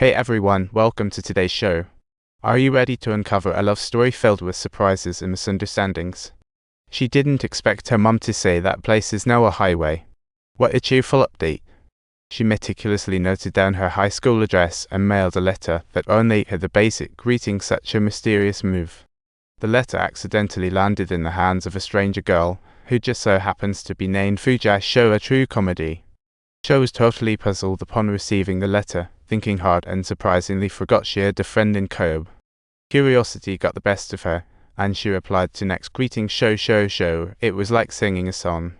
Hey everyone, welcome to today's show. Are you ready to uncover a love story filled with surprises and misunderstandings? She didn't expect her mum to say that place is now a highway. What a cheerful update. She meticulously noted down her high school address and mailed a letter that only had the basic greeting. Such a mysterious move. The letter accidentally landed in the hands of a stranger girl, who just so happens to be named Fujii. Show a true comedy. Sho was totally puzzled upon receiving the letter, thinking hard and surprisingly forgot she had a friend in Kobe. Curiosity got the best of her, and she replied to Nek's greeting Sho. It was like singing a song.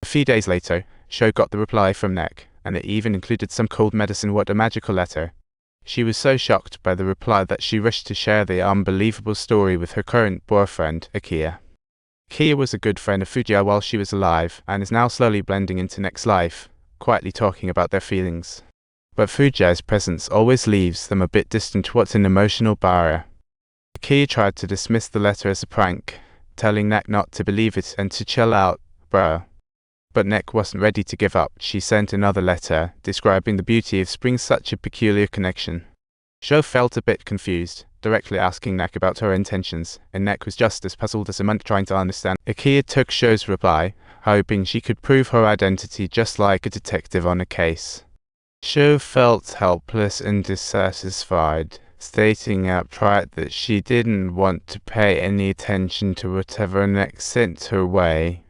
A few days later, Sho got the reply from Nek, and it even included some cold medicine. What a magical letter. She was so shocked by the reply that she rushed to share the unbelievable story with her current boyfriend, Akia. Akia was a good friend of Fujii while she was alive, and is now slowly blending into Nek's life, quietly talking about their feelings. But Fujii's presence always leaves them a bit distant. What's an emotional barrier? Akia tried to dismiss the letter as a prank, telling Nek not to believe it and to chill out, bro. But Nek wasn't ready to give up. She sent another letter, describing the beauty of spring. Such a peculiar connection. Sho felt a bit confused, directly asking Nek about her intentions, and Nek was just as puzzled as a monk trying to understand. Akia took Sho's reply, hoping she could prove her identity just like a detective on a case. Sho felt helpless and dissatisfied, stating outright that she didn't want to pay any attention to whatever Nek sent her way.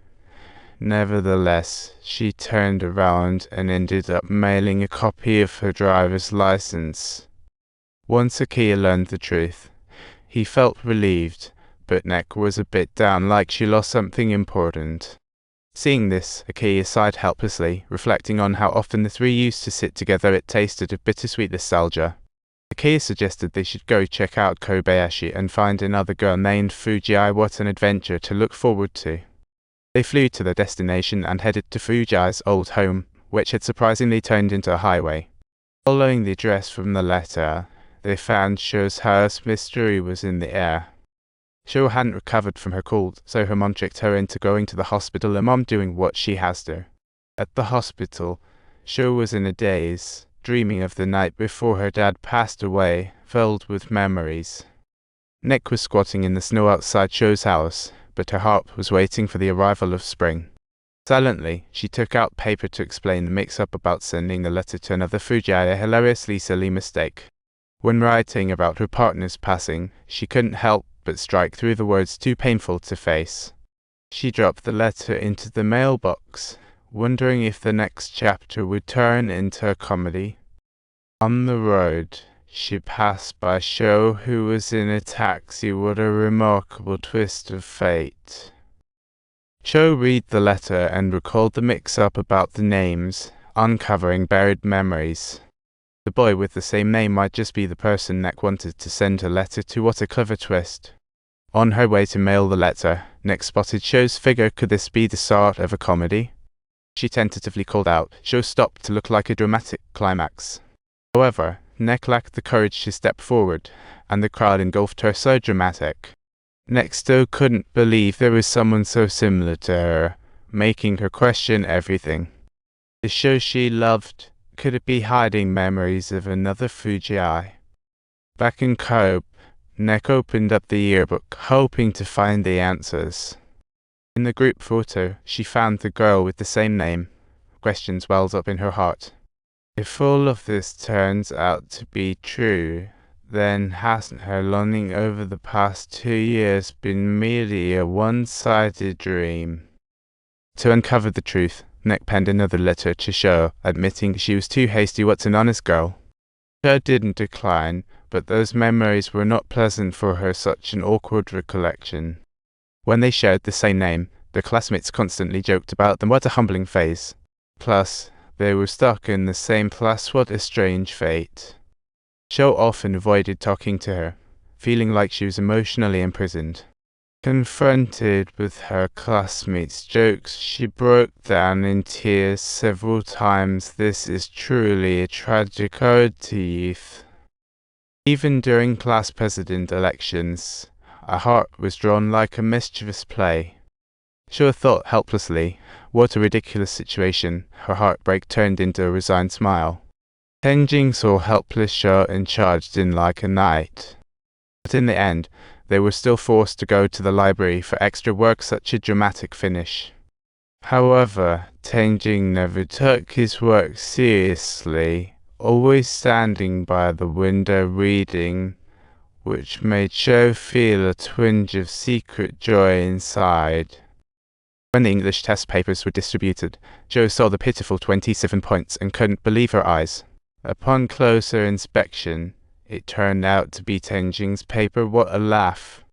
Nevertheless, she turned around and ended up mailing a copy of her driver's license. Once Akia learned the truth, he felt relieved, but Nek was a bit down, like she lost something important. Seeing this, Akia sighed helplessly, reflecting on how often the three used to sit together. It tasted of bittersweet nostalgia. Akia suggested they should go check out Kobayashi and find another girl named Fujii. What an adventure to look forward to. They flew to their destination and headed to Fujii's old home, which had surprisingly turned into a highway. Following the address from the letter, they found Sho's house. Mystery was in the air. Sho hadn't recovered from her cold, so her mom tricked her into going to the hospital, her mom doing what she has to. At the hospital, Sho was in a daze, dreaming of the night before her dad passed away, filled with memories. Nek was squatting in the snow outside Sho's house, but her heart was waiting for the arrival of spring. Silently, she took out paper to explain the mix-up about sending the letter to another Fujii, a hilariously silly mistake. When writing about her partner's passing, she couldn't help but strike through the words too painful to face. She dropped the letter into the mailbox, wondering if the next chapter would turn into a comedy. On the road, she passed by Sho, who was in a taxi. What a remarkable twist of fate. Sho read the letter and recalled the mix-up about the names, uncovering buried memories. The boy with the same name might just be the person Nek wanted to send a letter to. What a clever twist. On her way to mail the letter, Nek spotted Sho's figure. Could this be the start of a comedy? She tentatively called out. Sho stopped to look like a dramatic climax. However, Nek lacked the courage to step forward, and the crowd engulfed her. So dramatic. Nek still couldn't believe there was someone so similar to her, making her question everything. The Sho she loved, could it be hiding memories of another Fujii? Back in Kobe, Nek opened up the yearbook, hoping to find the answers. In the group photo, she found the girl with the same name. Questions welled up in her heart. If all of this turns out to be true, then hasn't her longing over the past 2 years been merely a one-sided dream? To uncover the truth, Nek penned another letter to Sho, admitting she was too hasty. What's an honest girl? Sho didn't decline, but those memories were not pleasant for her. Such an awkward recollection. When they shared the same name, their classmates constantly joked about them. What a humbling phase. Plus, they were stuck in the same class. What a strange fate. Sho often avoided talking to her, feeling like she was emotionally imprisoned. Confronted with her classmates' jokes, she broke down in tears several times. This is truly a tragic ode to youth. Even during class president elections, her heart was drawn like a mischievous play. Sho thought helplessly, what a ridiculous situation. Her heartbreak turned into a resigned smile. Tenjing saw helpless Sho and charged in like a knight. But in the end, they were still forced to go to the library for extra work such a dramatic finish. However, Tenjing never took his work seriously, always standing by the window reading, which made Sho feel a twinge of secret joy inside. When the English test papers were distributed, Sho saw the pitiful 27 points and couldn't believe her eyes. Upon closer inspection, it turned out to be Tenjing's paper. What a laugh!